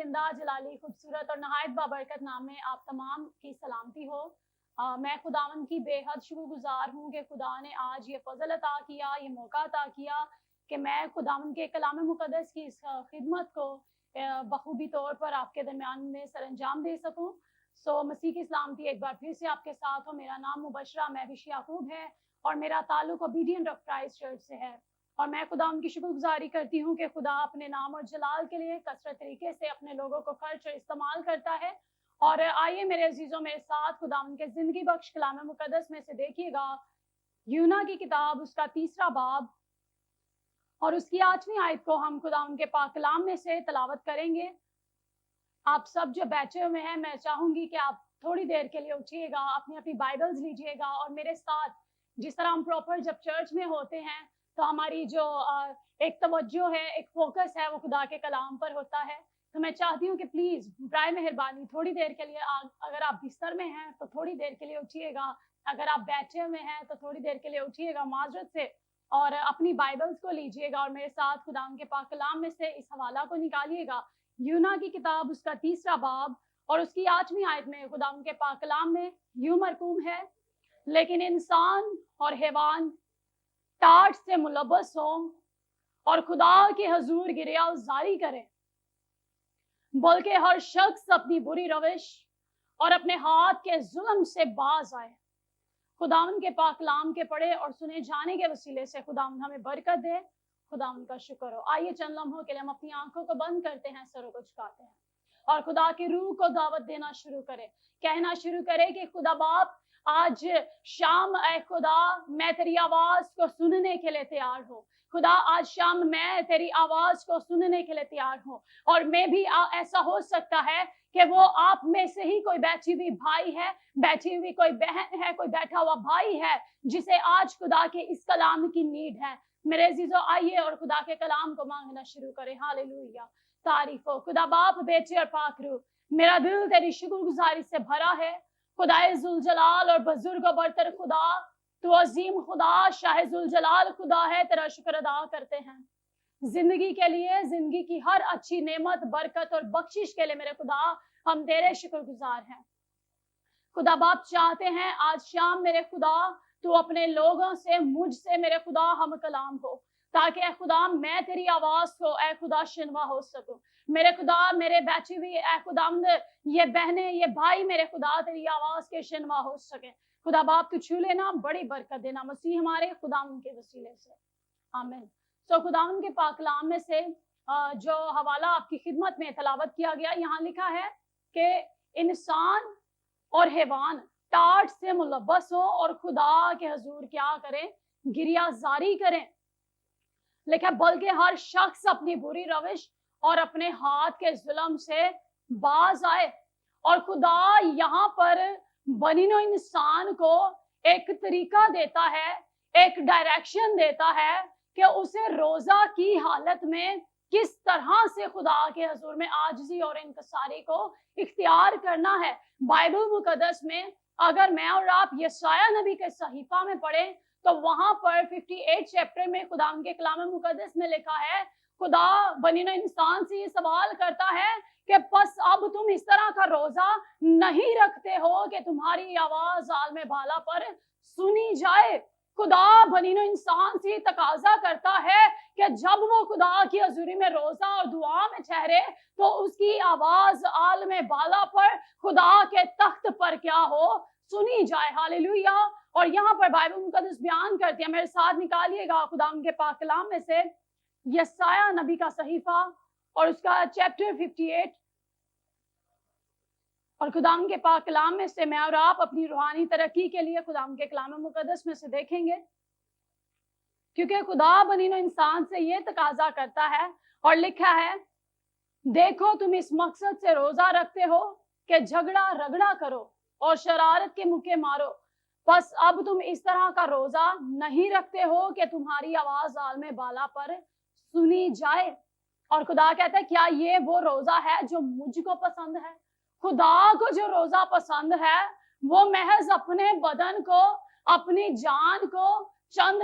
जिंदा जलाली खूबसूरत और नहायत बाबरकत नाम में आप तमाम की सलामती हो। मैं खुदावंद की बेहद शुक्रगुजार हूँ कि खुदा ने आज ये फजल अता किया, ये मौका अता किया कि मैं खुदावंद के कलाम मुकद्दस की इस खिदमत को बखूबी तौर पर आपके दरमियान में सरअंजाम दे सकूँ। सो मसीह की सलामती एक बार फिर से आपके साथ हो। मेरा नाम मुबशरा महविश याकूब है और मेरा ताल्लुक ओबीडिएंट ऑफ क्राइस्ट चर्च से है। और मैं खुदा उनकी शुक्रगुजारी करती हूँ कि खुदा अपने नाम और जलाल के लिए कसरत तरीके से अपने लोगों को खर्च और इस्तेमाल करता है। और आइए मेरे अजीजों, मेरे साथ खुदा उनके जिंदगी बख्श कलाम मुकद्दस में से देखिएगा यूना की किताब, उसका 3रा बाब और उसकी 8वीं आयत को हम खुदा उनके पाक कलाम में से तलावत करेंगे। आप सब जो बैठे हुए हैं, मैं चाहूंगी कि आप थोड़ी देर के लिए उठिएगा, अपनी अपनी बाइबल्स लीजिएगा और मेरे साथ, जिस तरह हम प्रॉपर जब चर्च में होते हैं तो हमारी जो एक तवज्जो है, एक फोकस है, वो खुदा के कलाम पर होता है। तो मैं चाहती हूँ कि प्लीज बराए मेहरबानी थोड़ी देर के लिए, अगर आप बिस्तर में हैं तो थोड़ी देर के लिए उठिएगा, अगर आप बैठे हुए हैं तो थोड़ी देर के लिए उठिएगा माजरत से, और अपनी बाइबल्स को लीजिएगा और मेरे साथ खुदा के पाक कलाम में से इस हवाला को निकालिएगा। यूना की किताब, उसका 3रा बाब और उसकी 8वीं आयत में खुदा के पाक कलाम में यूं मरकूम है, लेकिन इंसान और हैवान टाट से मुलब्बस हों और खुदा के हजूर गिरिया जारी करें, बल्कि हर शख्स अपनी बुरी रविश और अपने हाथ के जुल्म से बाज आए। खुदावन के पाक कलाम के पढ़े और सुने जाने के वसीले से खुदावन हमें बरकत दे। खुदावन का शुक्र हो। आइए चंद लम्हों के लिए हम अपनी आंखों को बंद करते हैं, सरों को झुकाते हैं और खुदा की रूह को दावत देना शुरू करें, कहना शुरू करें कि खुदा बाप, आज शाम ऐ खुदा मैं तेरी आवाज को सुनने के लिए तैयार हूँ। खुदा आज शाम मैं तेरी आवाज को सुनने के लिए तैयार हूँ। और मैं भी ऐसा हो सकता है कि वो आप में से ही कोई बैठी हुई भाई है, बैठी हुई कोई बहन है, कोई बैठा हुआ भाई है जिसे आज खुदा के इस कलाम की नीड है। मेरे अजीजों, आइए और खुदा के कलाम को मांगना शुरू करें। हालेलुया, तारीफ हो खुदा बाप, बेटे और पाक रूह, मेरा दिल तेरी शुक्रगुजारी से भरा है। खुदाए जुल जलाल और बुजुर्ग बरतर खुदा, तू अजीम खुदा, शाह जुल जलाल खुदा है, तेरा शुक्र अदा करते हैं जिंदगी के लिए, जिंदगी की हर अच्छी नेमत, बरकत और बख्शिश के लिए। मेरे खुदा, हम तेरे शुक्रगुजार हैं। खुदा बाप चाहते हैं आज शाम मेरे खुदा तू अपने लोगों से, मुझसे मेरे खुदा हम कलाम हो, ताकि ऐ खुदा मैं तेरी आवाज को ऐ खुदा शिनवा हो सकूं। मेरे खुदा, मेरे बैठी हुई ऐ खुदा ये बहनें, ये भाई मेरे खुदा तेरी आवाज के शिनवा हो सके। खुदा बाप तू छू लेना, बड़ी बरकत देना मसीह हमारे खुदा के वसीले से, आमीन। सो खुदा के पाक कलाम में से जो हवाला आपकी खिदमत में तलावत किया गया, यहाँ लिखा है कि इंसान और हैवान टाट से मुलब्बस हो और खुदा के हजूर क्या करें, गिरिया जारी करें। लिखा बल्कि हर शख्स अपनी बुरी रविश और अपने हाथ के जुल्म से बाज आए। और खुदा यहाँ पर बनीनो इंसान को एक तरीका देता है, एक डायरेक्शन देता है कि उसे रोजा की हालत में किस तरह से खुदा के हजूर में आजिज़ी और इंकसारी को इख्तियार करना है। बाइबल मुकद्दस में अगर मैं और आप यशाया नबी के सहीफा में पढ़ें तो वहां पर 58 चैप्टर में खुदा के कलाम मुकद्दस में लिखा है, खुदा बनीनो इंसान से ये सवाल करता है कि बस अब तुम इस तरह का रोजा नहीं रखते हो कि तुम्हारी आवाज आलम बाला पर सुनी जाए। खुदा बनीनो इंसान से तकाजा करता है कि जब वो खुदा की हजूरी में रोजा और दुआ में ठहरे तो उसकी आवाज आलम बाला पर, खुदा के तख्त पर क्या हो, सुनी जाए। हालेलुया। और यहाँ पर बाइबल मुकद्दस बयान करती है, मेरे साथ निकालिएगा खुदा के पाक कलाम में से यशाया नबी का सहीफा और उसका चैप्टर 58 और खुदा के पाक कलाम में से मैं और आप अपनी रूहानी तरक्की के लिए खुदा के कलाम मुकद्दस में से देखेंगे, क्योंकि खुदा बनीनो इंसान से ये तकाजा करता है और लिखा है, देखो तुम इस मकसद से रोजा रखते हो कि झगड़ा रगड़ा करो और शरारत के मुक्के मारो, बस अब तुम इस तरह का रोजा नहीं रखते हो कि तुम्हारी आवाज आलम बाला पर सुनी जाए। और खुदा कहता है, क्या ये वो रोजा है जो मुझको पसंद है? खुदा को जो रोजा पसंद है वो महज अपने बदन को, अपनी जान को चंद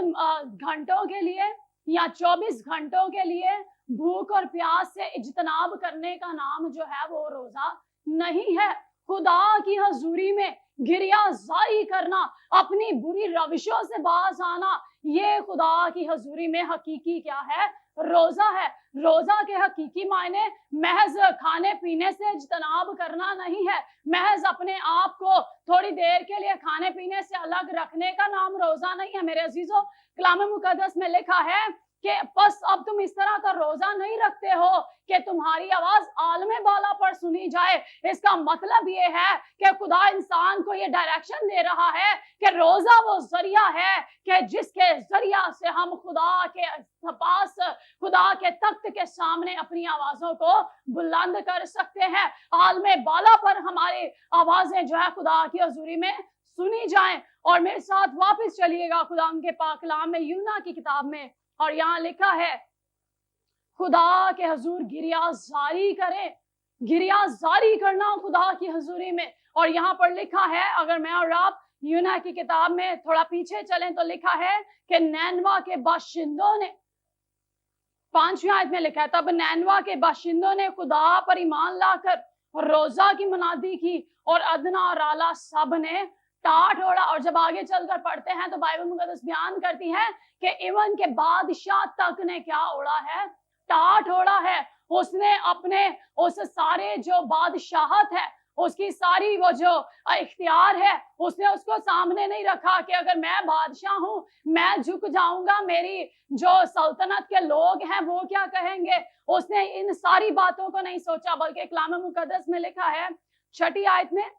घंटों के लिए या 24 घंटों के लिए भूख और प्यास से इज्तनाब करने का नाम जो है वो रोजा नहीं है। खुदा की हजूरी में गिरियाजारी करना, अपनी बुरी रविशों से बाज आना, ये खुदा की हजूरी में हकीकी क्या है? रोजा है। रोजा के हकीकी मायने महज खाने पीने से इज्तनाब करना नहीं है, महज अपने आप को थोड़ी देर के लिए खाने पीने से अलग रखने का नाम रोजा नहीं है। मेरे अजीजों, कलाम मुकद्दस में लिखा है कि बस अब तुम इस तरह का रोजा नहीं रखते हो कि तुम्हारी आवाज आलमे बाला पर सुनी जाए। इसका मतलब ये है कि खुदा इंसान को ये डायरेक्शन दे रहा है कि रोजा वो जरिया है कि जिसके जरिया से हम खुदा के पास, खुदा के तख्त के सामने अपनी आवाजों को बुलंद कर सकते हैं। आलमे बाला पर हमारी आवाजें जो है खुदा की हजूरी में सुनी जाएं। और मेरे साथ वापस चलिएगा खुदा के पाक कलाम में, यूना की किताब में, और यहाँ लिखा है खुदा के हजूर गिरियाजारी करें। गिरियाजारी करना खुदा की हजूरी में। और यहाँ पर लिखा है, अगर मैं और आप यूना की किताब में थोड़ा पीछे चलें तो लिखा है कि नैनवा के बाशिंदों ने, 5वीं आयत में लिखा है, तब नैनवा के बाशिंदों ने खुदा पर ईमान लाकर रोजा की मुनादी की और अदना और आला सब ने टाट ओढ़ा। और जब आगे चलकर पढ़ते हैं तो बाइबल मुकद्दस बयान करती है कि इवन के बादशाह तक ने क्या ओढ़ा है? टाट ओढ़ा है। उसने अपने उस सारे जो बादशाहत है, उसकी सारी वो जो इख्तियार है, उसने उसको सामने नहीं रखा कि अगर मैं बादशाह हूं मैं झुक जाऊंगा, मेरी जो सल्तनत के लोग हैं वो क्या कहेंगे। उसने इन सारी बातों को नहीं सोचा, बल्कि कलाम मुकद्दस में लिखा है 6ठी आयत में,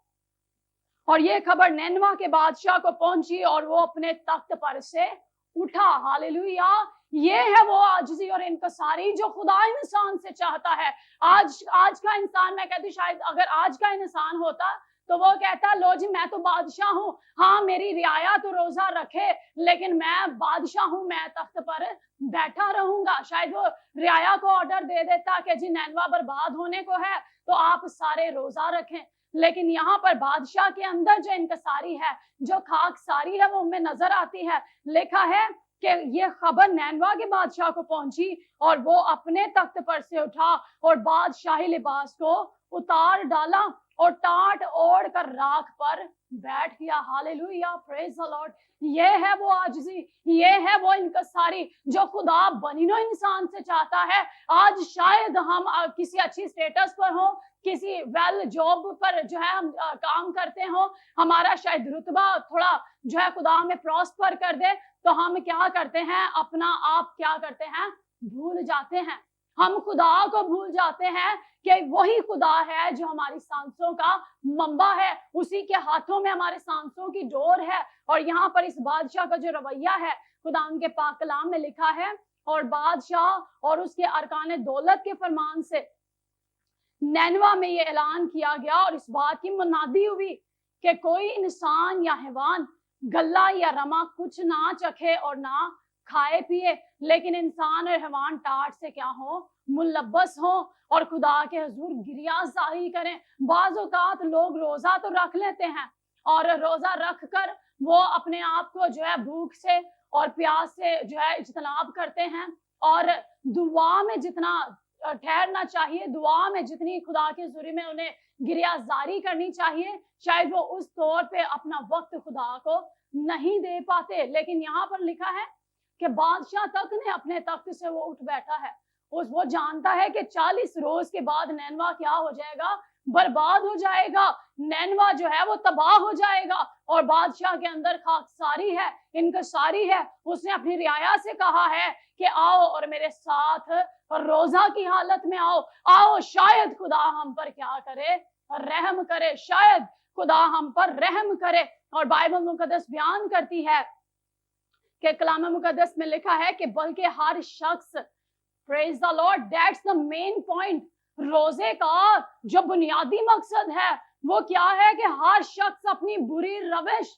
और ये खबर नैनवा के बादशाह को पहुंची और वो अपने तख्त पर से उठा। हालेलुया। ये है वो आजिज़ी और इनकसारी जो खुदा इंसान से चाहता है। आज का इंसान, मैं कहती शायद अगर आज का इंसान होता तो वो कहता, लो जी मैं तो बादशाह हूँ, हाँ मेरी रियाया तो रोजा रखे, लेकिन मैं बादशाह हूँ, मैं तख्त पर बैठा रहूंगा। शायद वो रियाया को ऑर्डर दे देता कि जी नैनवा बर्बाद होने को है तो आप सारे रोजा रखें। लेकिन यहाँ पर बादशाह के अंदर जो इनकसारी है, जो खाकसारी है, वो उनमें नजर आती है। लिखा है कि ये खबर नैनवा के बादशाह को पहुंची और वो अपने तख्त पर से उठा और बादशाही लिबास को उतार डाला और टाट ओढ़ कर राख पर बैठ गया। Hallelujah, praise the Lord. ये है वो आजिज़ी, ये है वो इनकसारी जो खुदा बनिनो इंसान से चाहता है। आज शायद हम किसी अच्छी स्टेटस पर हो, किसी वेल जॉब पर जो है हम काम करते हो, हमारा शायद रुतबा थोड़ा जो है खुदा हमें प्रॉस्पर कर दे, तो हम क्या करते हैं, अपना आप क्या करते हैं, भूल जाते हैं। हम खुदा को भूल जाते हैं कि वही खुदा है जो हमारी सांसों का मंबा है, उसी के हाथों में हमारे सांसों की डोर है। और यहाँ पर इस बादशाह का जो रवैया है, खुदा उनके पाक कलाम में लिखा है, और बादशाह और उसके अरकान दौलत के फरमान से नैनवा में ये ऐलान किया गया और इस बात की मुनादी हुई कि कोई इंसान या हैवान गल्ला या रमा कुछ ना चखे और ना खाए पिए, लेकिन इंसान और हैवान टाट से क्या हो, मुलब्बस हो और खुदा के हुजूर गिरियाजारी करें। बाज़ औक़ात लोग रोजा तो रख लेते हैं और रोजा रख कर वो अपने आप को जो है भूख से और प्यास से जो है इज्तनाब करते हैं, और दुआ में जितना ठहरना चाहिए, दुआ में जितनी खुदा के हुजूरी में उन्हें गिरियाजारी करनी चाहिए, शायद वो उस तौर पे अपना वक्त खुदा को नहीं दे पाते। लेकिन यहाँ पर लिखा है कि बादशाह तक ने अपने तख्त से वो उठ बैठा है। वो जानता है कि 40 रोज के बाद नैनवा क्या हो जाएगा, बर्बाद हो जाएगा, नैनवा जो है वो तबाह हो जाएगा। और बादशाह के अंदर खाकसारी है, इनकसारी है। उसने अपनी रियाया से कहा है कि आओ और मेरे साथ रोजा की हालत में आओ, शायद खुदा हम पर क्या करे, रहम करे, शायद खुदा हम पर रहम करे। और बाइबल मुकद्दस बयान करती है कि कलाम मुकद्दस में लिखा है कि बल्कि हर शख्स, praise the Lord, that's the main point. रोजे का जो बुनियादी मकसद है वो क्या है कि हर शख्स अपनी बुरी रविश,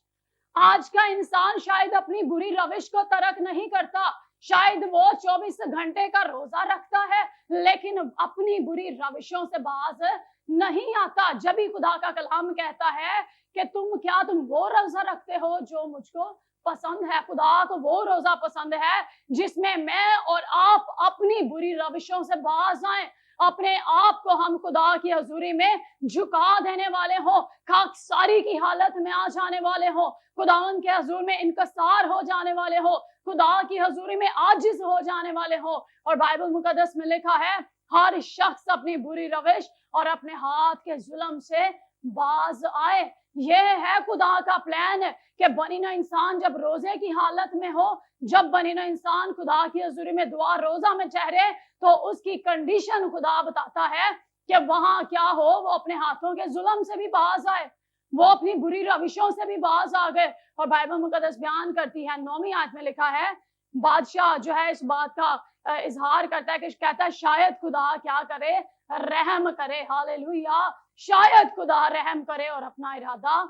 आज का इंसान शायद अपनी बुरी रविश को तर्क नहीं करता, शायद वो 24 घंटे का रोजा रखता है लेकिन अपनी बुरी रविशों से बाज नहीं आता। जब भी खुदा का कलाम कहता है कि तुम वो रोजा रखते हो जो मुझको पसंद है, खुदा को वो रोजा पसंद है जिसमें मैं और आप अपनी बुरी रविशों से बाज आए, अपने आप को हम खुदा की हजूरी में झुका देने वाले हो, खाकसारी की हालत में आ जाने वाले हो, खुदावन के हजूर में इनकसार हो जाने वाले हो, खुदा की हजूरी में आजिज हो जाने वाले हो। और बाइबल मुकद्दस में लिखा है हर शख्स अपनी बुरी रविश और अपने हाथ के जुल्म से बाज आए। यह है खुदा का प्लान कि बनीना इंसान जब रोजे की हालत में हो, जब बनीना इंसान खुदा की हजूरी में दुआ रोजा में ठहरे, तो उसकी कंडीशन खुदा बताता है कि वहां क्या हो, वो अपने हाथों के जुल्म से भी बाज आए, वो अपनी बुरी रविशों से भी बाज आ गए। और बाइबल मुकद्दस बयान करती है 9वीं आयत में लिखा है, बादशाह जो है इस बात का इजहार करता है कि कहता है शायद खुदा क्या करे, रहम करे, हालेलुया, शायद खुदा रहम करे और अपना इरादा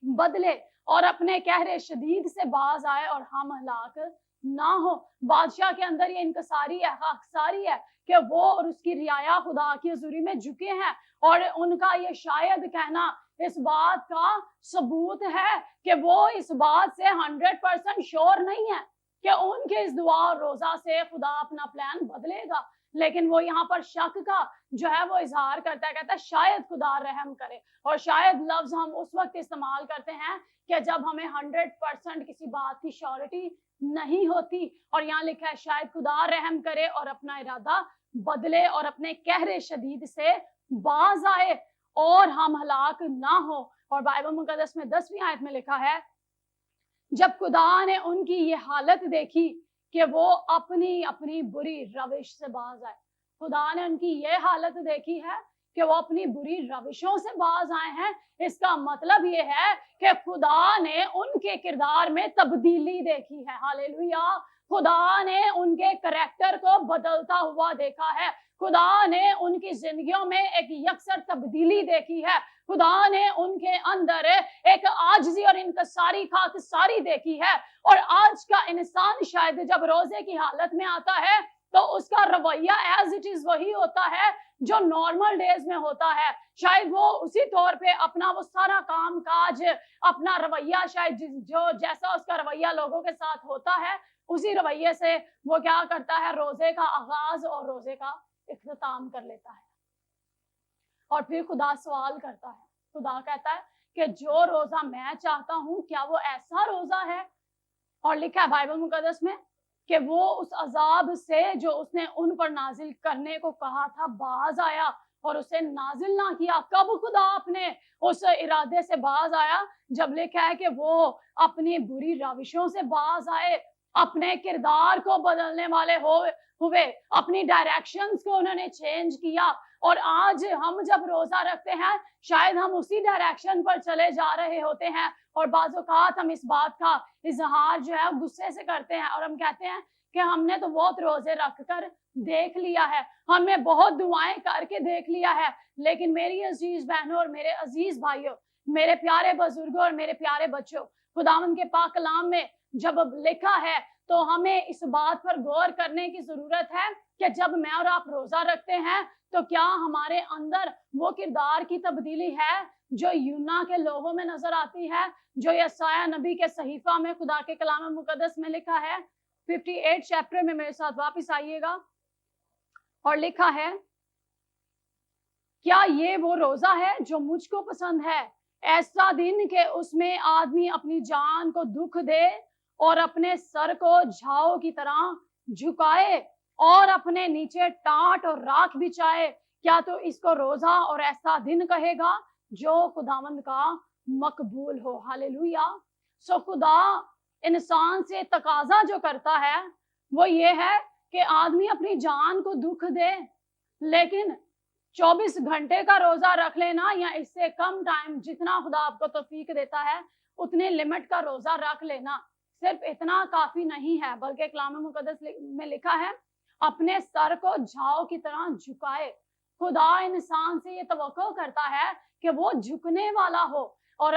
बदले और अपने कहरे शदीद से बाज आए और हम हलाक ना हो। बादशाह के अंदर ये इनकसारी है, खाकसारी है कि वो और उसकी रियाया खुदा की हजूरी में झुके हैं, और उनका ये शायद कहना इस बात का सबूत है कि वो इस बात से 100% श्योर नहीं है कि उनके इस दुआ और रोजा से खुदा अपना प्लान बदलेगा, लेकिन वो यहाँ पर शक का जो है वो इजहार करता है, कहता है शायद खुदा रहम करे। और शायद लफ्ज हम उस वक्त इस्तेमाल करते हैं कि जब हमें 100% किसी बात की श्योरिटी नहीं होती, और यहाँ लिखा है शायद खुदा रहम करे और अपना इरादा बदले और अपने कहरे शदीद से बाज आए और हम हलाक ना हो। और बाइबल मुकद्दस में 10वीं आयत में लिखा है, जब खुदा ने उनकी ये हालत देखी कि वो अपनी अपनी बुरी रविश से बाज आए, खुदा ने उनकी ये हालत देखी है कि वो अपनी बुरी रविशों से बाज आए हैं, इसका मतलब ये है कि खुदा ने उनके किरदार में तब्दीली देखी है, हालेलुया, खुदा ने उनके करैक्टर को बदलता हुआ देखा है, खुदा ने उनकी जिंदगियों में एक यकसर तब्दीली देखी है, खुदा ने उनके अंदर एक आजिज़ी और इनकसारी खाकसारी देखी है। और आज का इंसान शायद जब रोजे की हालत में आता है तो उसका रवैया एज इट इज वही होता है जो नॉर्मल डेज में होता है, शायद वो उसी तौर पे अपना वो सारा काम काज, अपना रवैया शायद जो जैसा उसका रवैया लोगों के साथ होता है उसी रवैये से वो क्या करता है, रोजे का आगाज और रोजे का इख्तिताम कर लेता है। और फिर खुदा सवाल करता है, खुदा कहता है कि जो रोजा मैं चाहता हूं क्या वो ऐसा रोजा है? और लिखा है बाइबल मुकद्दस में कि वो उस अजाब से जो उसने उन पर नाजिल करने को कहा था बाज आया और उसे नाजिल ना किया। कब खुदा अपने उस इरादे से बाज आया? जब लिखा है कि वो अपनी बुरी रविशों से बाज आए, अपने किरदार को बदलने वाले हुए, अपनी डायरेक्शंस को उन्होंने चेंज किया। और आज हम जब रोजा रखते हैं शायद हम उसी डायरेक्शन पर चले जा रहे होते हैं, और बाज़ औक़ात हम इस बात का इजहार जो है गुस्से से करते हैं और हम कहते हैं कि हमने तो बहुत रोजे रख कर देख लिया है, हमने बहुत दुआएं करके देख लिया है, लेकिन मेरी अजीज बहनों और मेरे अजीज भाइयों, मेरे प्यारे बुजुर्गों और मेरे प्यारे बच्चों, खुदावंद के पाक कलाम में जब लिखा है तो हमें इस बात पर गौर करने की जरूरत है कि जब मैं और आप रोजा रखते हैं तो क्या हमारे अंदर वो किरदार की तब्दीली है जो यूना के लोगों में नजर आती है, जो यसाया नबी के सहीफा में खुदा के कलाम मुकद्दस में लिखा है। 58 चैप्टर में मेरे साथ वापस आइएगा, और लिखा है, क्या ये वो रोजा है जो मुझको पसंद है, ऐसा दिन कि उसमें आदमी अपनी जान को दुख दे और अपने सर को झाओ की तरह झुकाए और अपने नीचे टाट और राख बिछाए, क्या तो इसको रोजा और ऐसा दिन कहेगा जो खुदावंद का मकबूल हो। हालेलुया। सो खुदा इंसान से तकाजा जो करता है वो ये है कि आदमी अपनी जान को दुख दे, लेकिन 24 घंटे का रोजा रख लेना या इससे कम टाइम जितना खुदा आपको तौफीक देता है उतने लिमिट का रोजा रख लेना, सिर्फ इतना काफी नहीं है, बल्कि कलाम मुकद्दस में लिखा है अपने सर को झाओ की तरह झुकाए। खुदा इंसान से ये तवक्को करता है कि वो झुकने वाला हो। और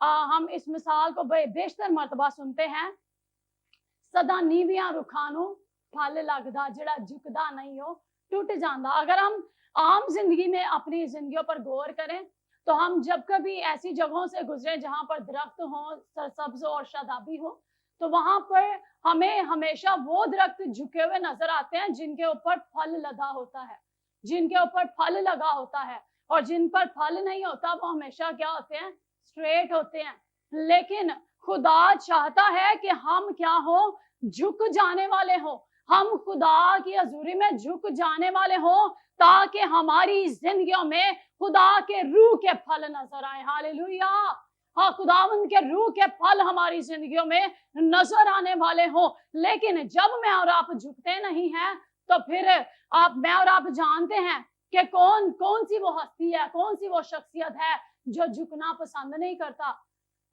हम इस मिसाल को बेशतर मर्तबा सुनते हैं, सदा नीवियां रुखानू फल लगदा जड़ा झुकदा नहीं हो टूट जांदा। अगर हम आम जिंदगी में अपनी जिंदगियों पर गौर करें तो हम जब कभी ऐसी जगहों से गुजरे जहां पर दरख्त हो, सरसब्ज और शादाबी हो, तो वहां पर हमें हमेशा वो दरख्त झुके हुए नजर आते हैं जिनके ऊपर फल लगा होता है, जिनके ऊपर फल लगा होता है। और जिन पर फल नहीं होता वो हमेशा क्या होते हैं, स्ट्रेट होते हैं। लेकिन खुदा चाहता है कि हम क्या हो, झुक जाने वाले हो, हम खुदा की हजूरी में झुक जाने वाले हो, ताकि हमारी जिंदगियों में खुदा के रूह के फल नजर आए। हालेलुया। हाँ, खुदावंद के रूह के फल हमारी जिंदगियों में नजर आने वाले हो। लेकिन जब मैं और आप झुकते नहीं हैं, तो फिर मैं और आप जानते हैं कि कौन सी वो हस्ती है, कौन सी वो शख्सियत है जो झुकना पसंद नहीं करता।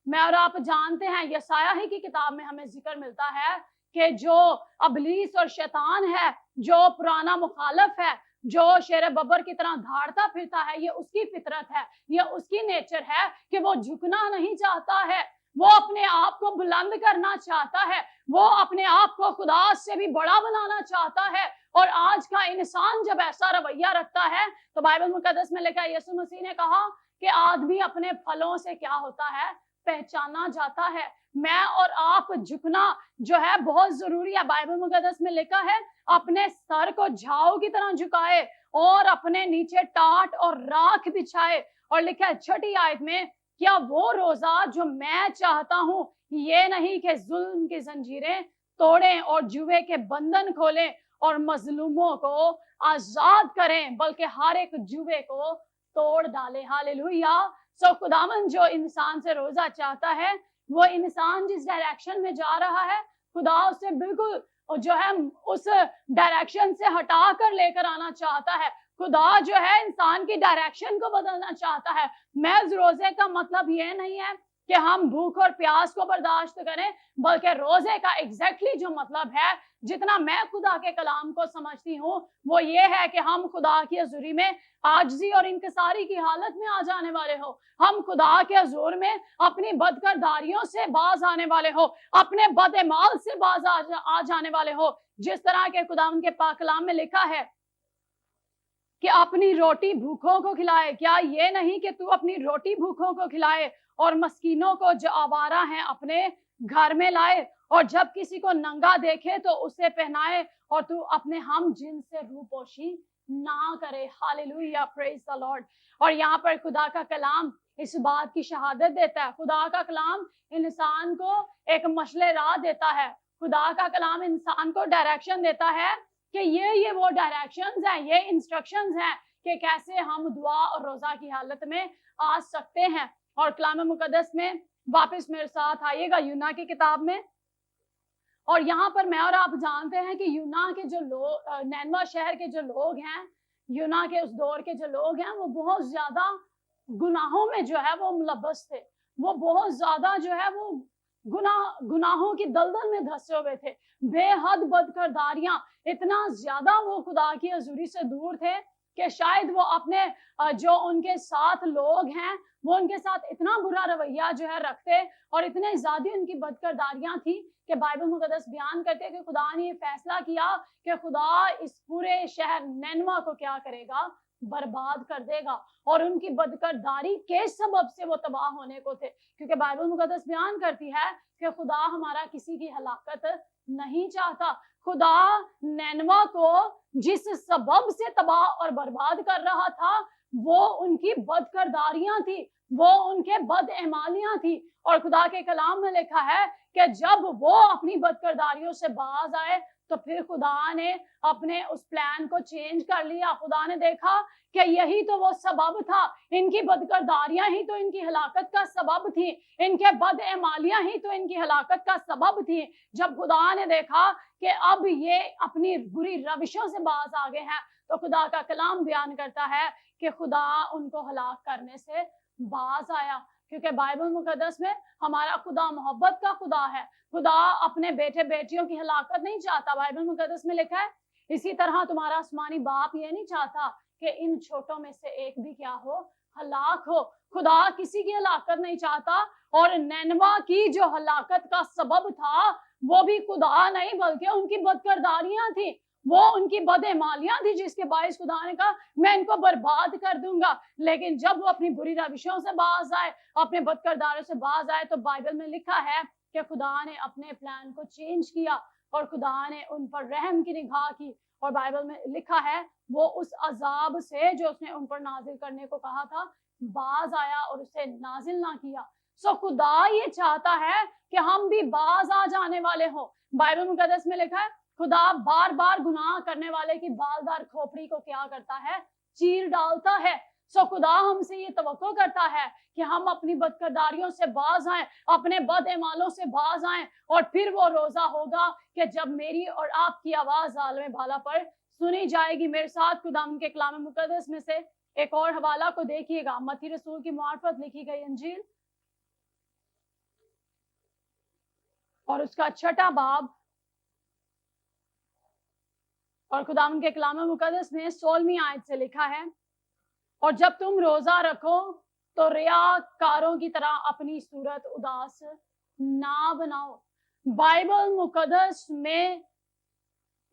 मैं और आप जानते हैं, यसाया ही की किताब में हमें जिक्र मिलता है कि जो अबलीस और शैतान है, जो पुराना मुखालफ है, जो शेर बब्बर की तरह धाड़ता फिरता है, ये उसकी फितरत है, ये उसकी नेचर है कि वो झुकना नहीं चाहता है, वो अपने आप को बुलंद करना चाहता है, वो अपने आप को खुदा से भी बड़ा बनाना चाहता है। और आज का इंसान जब ऐसा रवैया रखता है, तो बाइबल मुकद्दस में लिखा है, यीशु मसीह ने कहा कि आदमी अपने फलों से क्या होता है, पहचाना जाता है। मैं और आप झुकना जो है बहुत जरूरी है। बाइबल मुकद्दस में लिखा है, अपने सर को झाऊ की तरह झुकाए और अपने नीचे टाट और राख बिछाए। और लिखा है 6ठी आयत में, क्या वो रोजा जो मैं चाहता हूं ये नहीं कि जुल्म की जंजीरें तोड़ें और जुए के बंधन खोलें और मजलूमों को आजाद करें, बल्कि हर एक जुए को तोड़ डाले। हालेलुया। सो खुदावन जो इंसान से रोजा चाहता है, वो इंसान जिस डायरेक्शन में जा रहा है, खुदा उसे बिल्कुल जो है उस डायरेक्शन से हटा कर लेकर आना चाहता है। खुदा जो है इंसान की डायरेक्शन को बदलना चाहता है। महज रोजे का मतलब ये नहीं है कि हम भूख और प्यास को बर्दाश्त करें, बल्कि रोजे का एग्जैक्टली जो मतलब है, जितना मैं खुदा के कलाम को समझती हूँ, वो ये है कि हम खुदा की हजूरी में आजिज़ी और इंकिसारी की हालत में आ जाने वाले हो। हम खुदा के हजूर में अपनी बदकरदारियों से बाज आने वाले हो, अपने बदएमाल से बाज आ जाने वाले हो। जिस तरह के खुदा के पाक कलाम में लिखा है कि अपनी रोटी भूखों को खिलाए, क्या ये नहीं कि तू अपनी रोटी भूखों को खिलाए और मस्कीनों को जो आवारा हैं अपने घर में लाए, और जब किसी को नंगा देखे तो उसे पहनाए, और तू अपने हम जिन से रूपोशी ना करे। Hallelujah, praise the Lord. और यहाँ पर खुदा का कलाम इस बात की शहादत देता है। खुदा का कलाम इंसान को एक मशले राह देता है। खुदा का कलाम इंसान को डायरेक्शन देता है कि ये वो डायरेक्शंस हैं, ये इंस्ट्रक्शंस हैं कि कैसे हम दुआ और रोजा की हालत में आ सकते हैं। और कलाम मुकद्दस में वापस मेरे साथ आइएगा यूना की किताब में। और यहाँ पर मैं और आप जानते हैं कि यूना के जो लोग, नैनवा शहर के जो लोग हैं, यूना के उस दौर के जो लोग हैं, वो बहुत ज्यादा गुनाहों में जो है वो मुलव्वस थे। वो बहुत ज्यादा जो है वो गुनाहों की दलदल में धंसे हुए थे। बेहद बदकरदारियां, इतना ज्यादा वो खुदा की हजूरी से दूर थे कि शायद वो अपने जो उनके साथ लोग हैं, वो उनके साथ इतना बुरा रवैया जो है रखते, और इतने ज्यादा उनकी बदकरदारियां थी कि बाइबल मुकद्दस बयान करते कि खुदा ने ये फैसला किया कि खुदा इस पूरे शहर नैनवा को क्या करेगा, बर्बाद कर देगा। और उनकी बदकरदारी के सबब से वो तबाह होने को थे, क्योंकि बाइबल मुकद्दस बयान करती है कि खुदा हमारा किसी की हलाकत नहीं चाहता। खुदा नैनवा को जिस सबब से तबाह और बर्बाद कर रहा था, वो उनकी बदकरदारियां थी, वो उनके बदएमालियां थी। और खुदा के कलाम में लिखा है कि जब वो अपनी बदकरदारियों से बाज आए, तो फिर खुदा ने अपने उस प्लान को चेंज कर लिया। खुदा ने देखा कि यही तो वो सबब था, इनकी बदकरदारियां ही तो इनकी हलाकत का सबब थी, इनके बदएमालियां ही तो इनकी हलाकत का सबब थी। जब खुदा ने देखा कि अब ये अपनी बुरी रविशों से बाज आ गए हैं, तो खुदा का कलाम बयान करता है कि खुदा उनको हलाक करने से बाज आया। क्योंकि बाइबल मुकद्दस में हमारा खुदा मोहब्बत का खुदा है। खुदा अपने बेटे बेटियों की हलाकत नहीं चाहता। बाइबल मुकद्दस में लिखा है, इसी तरह तुम्हारा आसमानी बाप ये नहीं चाहता कि इन छोटों में से एक भी क्या हो, हलाक हो। खुदा किसी की हलाकत नहीं चाहता। और नैनवा की जो हलाकत का सबब था, वो भी खुदा नहीं बल्कि उनकी बदकरदारियां थी। वो उनकी बदईमानियां थी जिसके बायस खुदा ने कहा मैं इनको बर्बाद कर दूंगा। लेकिन जब वो अपनी बुरी रविशों से बाज आए, अपने बदकिरदारों से बाज आए, तो बाइबल में लिखा है कि खुदा ने अपने प्लान को चेंज किया और खुदा ने उन पर रहम की निगाह की। और बाइबल में लिखा है वो उस अजाब से जो उसने उन पर नाजिल करने को कहा था बाज आया और उसे नाजिल ना किया। सो खुदा ये चाहता है कि हम भी बाज आ जाने वाले हो। बाइबल मुकद्दस में लिखा है खुदा बार बार गुनाह करने वाले की बालदार खोपड़ी को क्या करता है, चीर डालता है। सो खुदा हमसे ये तवक्को करता है कि हम अपनी बदकिरदारियों से बाज आएं, अपने बदईमालों से बाज आएं, और फिर वो रोजा होगा कि जब मेरी और आपकी आवाज आलम बाला पर सुनी जाएगी। मेरे साथ खुदा के कलाम मुकद्दस में से एक और हवाला को देखिएगा, मत्ती रसूल की मार्फत लिखी गई अंजील और उसका 6वां बाब और खुदा के कलाम मुकद्दस में 16वीं आयत से लिखा है, और जब तुम रोजा रखो तो रियाकारों की तरह अपनी सूरत उदास ना बनाओ। बाइबल मुकद्दस में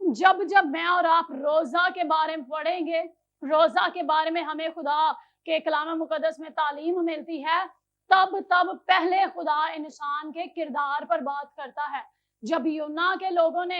जब जब मैं और आप रोजा के बारे में पढ़ेंगे, रोजा के बारे में हमें खुदा के कलाम मुकद्दस में तालीम मिलती है, तब पहले खुदा इंसान के किरदार पर बात करता है। जब यूना के लोगों ने,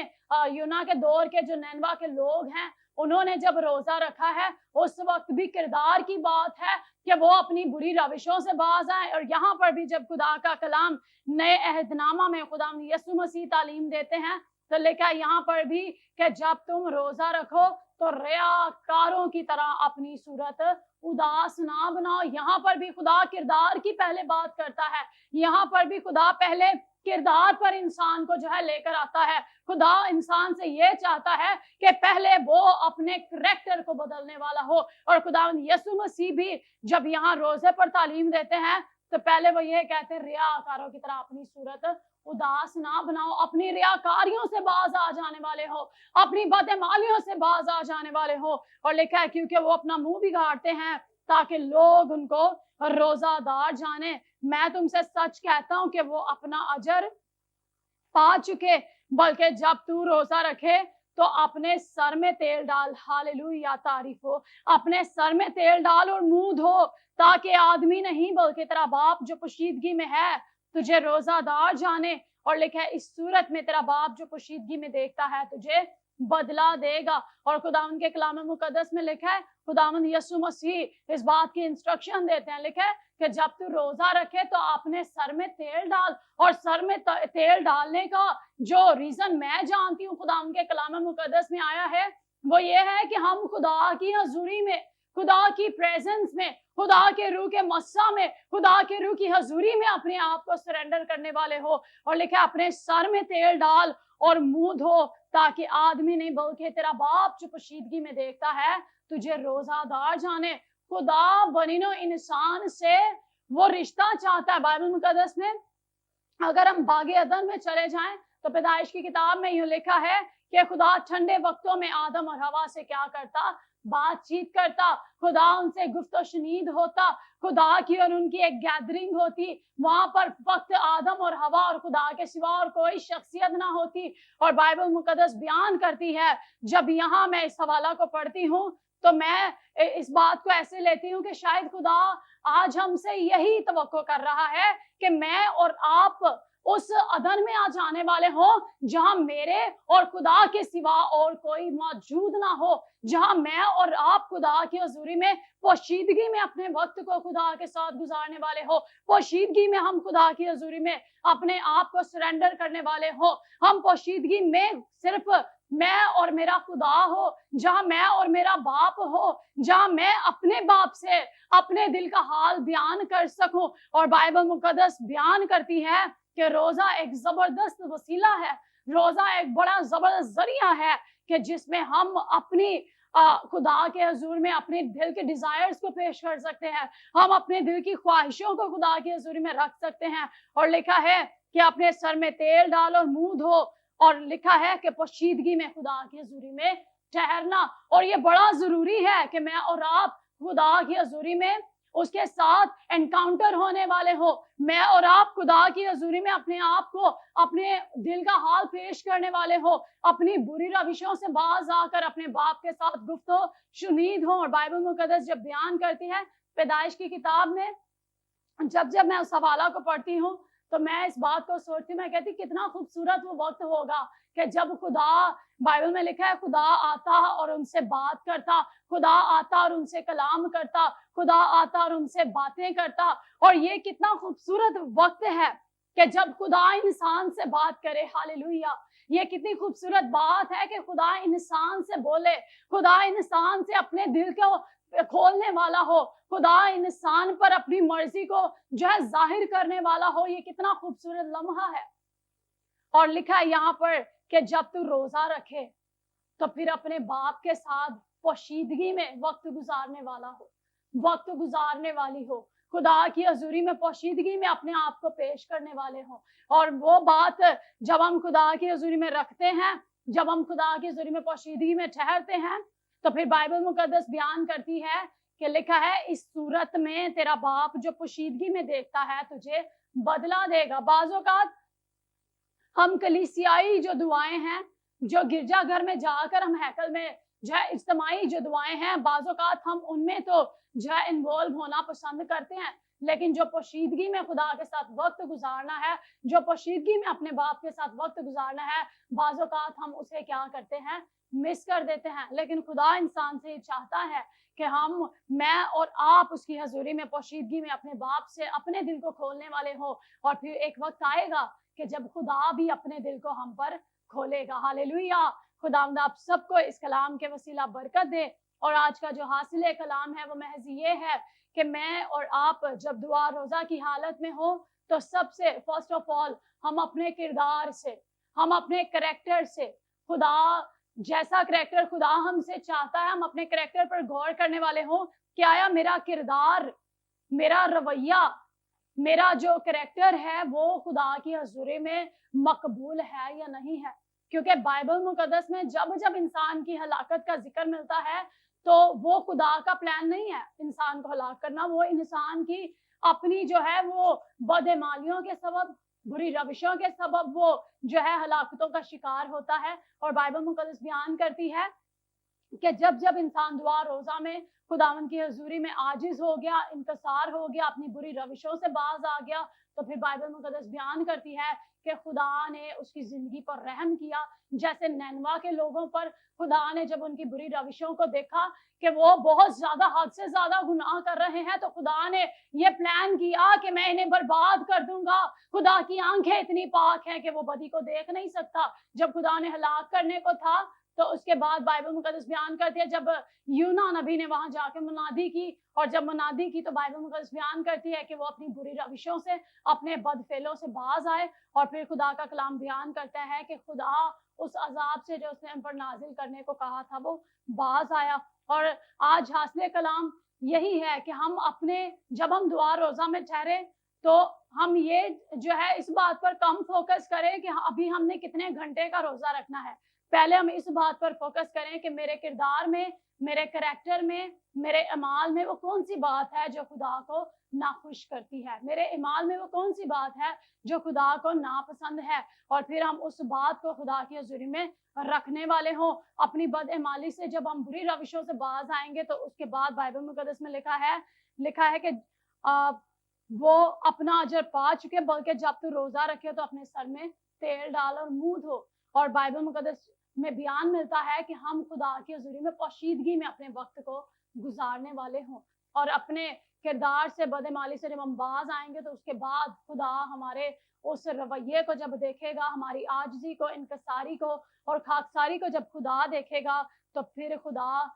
यूना के दौर के जो नैनवा के लोग हैं, उन्होंने जब रोजा रखा है, उस वक्त भी किरदार की बात है कि वो अपनी बुरी रविशों से बाज आए। और यहाँ पर भी जब खुदा का कलाम नए अहदनामा में खुदा यीशु मसीह तालीम देते हैं, तो लिखा है यहाँ पर भी कि जब तुम रोजा रखो तो रियाकारों की तरह अपनी सूरत उदास ना बनाओ। यहाँ पर भी खुदा किरदार की पहले बात करता है। यहाँ पर भी खुदा पहले किरदार पर इंसान को जो है लेकर आता है। खुदा इंसान से ये चाहता है कि पहले वो अपने करैक्टर को बदलने वाला हो। और खुदा यीशु मसीह भी जब यहाँ रोजे पर तालीम देते हैं तो पहले वो ये कहते हैं रियाकारों की तरह अपनी सूरत उदास ना बनाओ। अपनी रियाकारियों से बाज आ जाने वाले हो, अपनी बदईमानियों से बाज आ जाने वाले हो। और लिखा है क्योंकि वो अपना मुंह बिगाड़ते हैं ताकि लोग उनको रोजादार जाने। मैं तुमसे सच कहता हूं कि वो अपना अजर पा चुके। बल्कि जब तू रोजा रखे तो अपने सर में तेल डाल, हालेलुया तारीफ हो, अपने सर में तेल डाल और मुंह धो, ताकि आदमी नहीं बल्कि तेरा बाप जो पोशीदगी में है तुझे रोजादार जाने। और लिखा है इस सूरत में तेरा बाप जो पोशीदगी में देखता है तुझे बदला देगा। और खुदावंद के कलाम मुकद्दस में लिखा है, खुदावंद यीशु मसीह इस बात की इंस्ट्रक्शन देते हैं, लिखा है कि जब तू रोजा रखे तो अपने सर में तेल डाल। और सर में तेल डालने का जो रीजन मैं जानती हूँ खुदावंद के कलाम मुकद्दस में आया है, वो ये है कि हम खुदा की हजूरी में, खुदा की प्रेजेंस में, खुदा के रूह के मस्सा में, खुदा के रूह की हजूरी में अपने आप को सरेंडर करने वाले हो। और लिखा अपने सर में तेल डाल और मुंह धो, ताकि आदमी नहीं बल्कि तेरा बाप जो पोशीदगी में देखता है तुझे रोजादार जाने। खुदा बनिनो इंसान से वो रिश्ता चाहता है। बाइबल मुकद्दस में अगर हम बागे अदन में चले जाएं तो पैदाइश की किताब में यूं लिखा है कि खुदा ठंडे वक्तों में आदम और हवा से क्या करता, बातचीत करता। खुदा उनसे गुफ्तो शनीद होता, खुदा की और उनकी एक गैदरिंग होती। वहां पर फक्त आदम और हवा और खुदा के सिवा और कोई शख्सियत ना होती। और बाइबल मुकद्दस बयान करती है, जब यहाँ मैं इस हवाला को पढ़ती हूँ तो मैं इस बात को ऐसे लेती हूँ कि शायद खुदा आज हमसे यही तवक्को कर रहा है कि मैं और आप उस अदन में आ जाने वाले हो जहां मेरे और खुदा के सिवा और कोई मौजूद ना हो, जहां मैं और आप खुदा की हजूरी में पोशीदगी में अपने वक्त को खुदा के साथ गुजारने वाले हो। पोशीदगी में हम खुदा की हजूरी में अपने आप को सरेंडर करने वाले हो। हम पोशीदगी में सिर्फ मैं और मेरा खुदा हो, जहां मैं और मेरा बाप हो, जहां मैं अपने बाप से अपने दिल का हाल बयान कर सकूं। और बाइबल मुकद्दस बयान करती है कि रोजा एक जबरदस्त वसीला है, रोजा एक बड़ा जबरदस्त जरिया है कि जिसमें हम अपनी खुदा के हजूर में अपने दिल के डिजायर्स को पेश कर सकते हैं, हम अपने दिल की ख्वाहिशों को खुदा के हजूर में रख सकते हैं। और लिखा है कि अपने सर में तेल डाल और मुंह धो, और लिखा है कि पोशीदगी में खुदा की हजूरी में ठहरना। और ये बड़ा जरूरी है कि मैं और आप खुदा की हजूरी में उसके साथ एनकाउंटर होने वाले हो। मैं और आप खुदा की हजूरी में अपने आप को, अपने दिल का हाल पेश करने वाले हो, अपनी बुरी रविशों से बाज आकर अपने बाप के साथ गुफ्तो शुनीद हो। और बाइबल मुकद्दस जब बयान करती है पैदाइश की किताब में, जब जब मैं उस हवाला को पढ़ती हूँ तो मैं इस बात को सोचती हूँ, मैं कहती कितना खूबसूरत वो वक्त होगा कि जब खुदा, बाइबल में लिखा है, खुदा आता और उनसे बात करता, खुदा आता और उनसे कलाम करता, खुदा आता और उनसे बातें करता। और ये कितना खूबसूरत वक्त है कि जब खुदा इंसान से बात करे। हालेलुया। ये कितनी खूबसूरत बात है कि खुदा इंसान से बोले, खुदा इंसान से अपने दिल को खोलने वाला हो, खुदा इंसान पर अपनी मर्जी को जो है जाहिर करने वाला हो। ये कितना खूबसूरत लम्हा है। और लिखा है यहाँ पर कि जब तू रोजा रखे तो फिर अपने बाप के साथ पोशीदगी में वक्त गुजारने वाला हो, वक्त गुजारने वाली हो, खुदा की हजूरी में पोशीदगी में अपने आप को पेश करने वाले हो। और वो बात जब हम खुदा की हजूरी में रखते हैं, जब हम खुदा की हजूरी में पोशीदगी में ठहरते हैं, तो फिर बाइबल मुकद्दस बयान करती है कि लिखा है इस सूरत में तेरा बाप जो पोशीदगी में देखता है तुझे बदला देगा। बाज़ औक़ात हम कलीसियाई जो दुआएं हैं, जो गिरजाघर में जाकर हम हैकल में जो है इज्तिमाई जो दुआएं हैं, बाज़ औक़ात हम उनमें तो जो है इन्वॉल्व होना पसंद करते हैं, लेकिन जो पोशीदगी में खुदा के साथ वक्त गुजारना है, जो पोशीदगी में अपने बाप के साथ वक्त गुजारना है, बाज़ औक़ात हम उसे क्या करते हैं, मिस कर देते हैं। लेकिन खुदा इंसान से चाहता है कि हम, मैं और आप उसकी हजूरी में पोशीदगी में अपने बाप से अपने दिल को खोलने वाले हो। और फिर एक वक्त आएगा कि जब खुदा भी अपने दिल को हम पर खोलेगा। हालेलुया। खुदावंद आप सबको इस कलाम के वसीला बरकत दे। और आज का जो हासिल कलाम है वो महज ये है कि मैं और आप जब दुआ रोजा की हालत में हो तो सबसे फर्स्ट ऑफ ऑल हम अपने किरदार से, हम अपने करैक्टर से, खुदा जैसा करैक्टर खुदा हमसे चाहता है, हम अपने करैक्टर पर गौर करने वाले हो कि आया मेरा किरदार, मेरा रवैया, मेरा जो करैक्टर है वो खुदा की हजूरी में मकबूल है या नहीं है। क्योंकि बाइबल मुकद्दस में जब जब इंसान की हलाकत का जिक्र मिलता है तो वो खुदा का प्लान नहीं है इंसान को हलाक करना, वो इंसान की अपनी जो है वो बदईमानियों के सबब, बुरी रविशों के सबब वो जो है हलाकतों का शिकार होता है। और बाइबल मुकद्दस बयान करती है कि जब जब इंसान दुआ रोजा में खुदावन की हजूरी में आजिज हो गया, इंकसार हो गया, अपनी बुरी रविशों से बाज आ गया, तो फिर बाइबल मुकद्दस बयान करती है कि खुदा ने उसकी जिंदगी पर रहम किया। जैसे नैनवा के लोगों पर खुदा ने जब उनकी बुरी रविशों को देखा कि वो बहुत ज्यादा, हद से ज्यादा गुनाह कर रहे हैं, तो खुदा ने ये प्लान किया कि मैं इन्हें बर्बाद कर दूंगा। खुदा की आंखें इतनी पाक हैं कि वो बदी को देख नहीं सकता। जब खुदा ने हलाक करने को था तो उसके बाद बाइबल मुकद्दस बयान करती है जब यूना नबी ने वहां जाके मुनादी की, और जब मुनादी की तो बाइबल मुकद्दस बयान करती है कि वो अपनी बुरी रविशों से, अपने बदफेलों से बाज आए। और फिर खुदा का कलाम बयान करता है कि खुदा उस अजाब से जो उसने उन पर नाजिल करने को कहा था वो बाज आया। और आज हासिल कलाम यही है कि हम अपने, जब हम दुआ रोजा में ठहरे तो हम ये जो है इस बात पर कम फोकस करें कि अभी हमने कितने घंटे का रोजा रखना है। पहले हम इस बात पर फोकस करें कि मेरे किरदार में, मेरे करैक्टर में, मेरे अमाल में वो कौन सी बात है जो खुदा को नाखुश करती है, मेरे अमाल में वो कौन सी बात है जो खुदा को नापसंद है। और फिर हम उस बात को खुदा की हजूरी में रखने वाले हों। अपनी बदईमानी से जब हम बुरी रविशों से बाज आएंगे तो उसके बाद बाइबल मुकद्दस में लिखा है कि वो अपना अजर पा चुके, बल्कि जब तू रोजा रखे तो अपने सर में तेल डाल और मुंह धो। और बाइबल मुकद्दस में बयान मिलता है कि हम खुदा की हजूरी में पोशीदगी में अपने वक्त को गुजारने वाले हों। और अपने किरदार से, बदईमानी से जब हम बाज आएंगे तो उसके बाद खुदा हमारे उस रवैये को जब देखेगा, हमारी आजिज़ी को, इनकसारी को और खाकसारी को जब खुदा देखेगा, तो फिर खुदा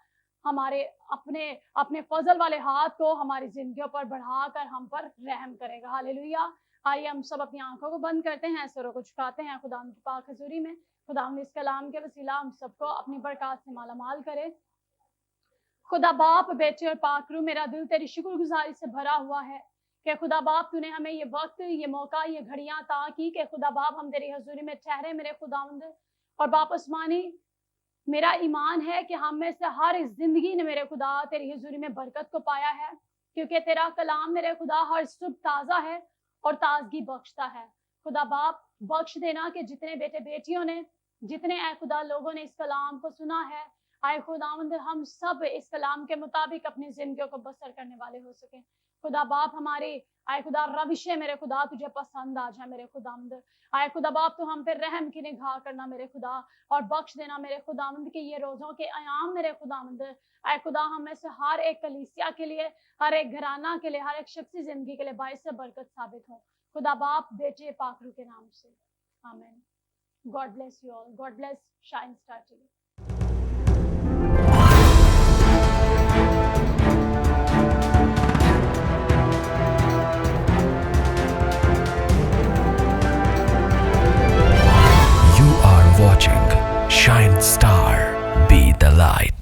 हमारे अपने अपने फजल वाले हाथ को हमारी जिंदगियों पर बढ़ाकर हम पर रहम करेगा। हालेलुया। आइए हम सब अपनी आंखों को बंद करते हैं, सरों को झुकाते हैं खुदा की पाक हजूरी में। खुदा इस कलाम के वसीला हम सबको अपनी बरकत से मालामाल करे। खुदा बाप, बेटे और पाकरू, मेरा दिल तेरी शुक्रगुजारी से भरा हुआ है कि खुदा बाप तूने हमें ये वक्त, ये मौका, ये घड़ियां अता की कि खुदा बाप हम तेरी हजूरी में ठहरे। मेरे खुदावंद और बाप आसमानी, मेरा ईमान है कि हम में से हर इस जिंदगी ने मेरे खुदा तेरी हजूरी में बरकत को पाया है क्योंकि तेरा कलाम मेरे खुदा हर सुबह ताज़ा है और ताजगी बख्शता है। खुदा बाप बख्श देना कि जितने बेटे बेटियों ने, जितने ऐ खुदा लोगों ने इस कलाम को सुना है, आए खुदावंद हम सब इस कलाम के मुताबिक अपनी जिंदगियों को बसर करने वाले हो सके। खुदा बाप हमारे आए खुदा रविशे मेरे खुदा तुझे पसंद आ जाए मेरे खुदावंद। आए खुदा बाप तू हम पे रहम की निगाह करना मेरे खुदा, और बख्श देना मेरे खुदावंद के ये रोज़ों के आयाम मेरे खुदावंद। आए खुदा हम में से हर एक कलीसिया के लिए, हर एक घराना के लिए, हर एक शख्सी जिंदगी के लिए बाइस से बरकत साबित हो। खुदा बाप बेटे पाकरू के नाम से आमीन। God bless you all. God bless shine star TV. Watching Shine Star, be the light.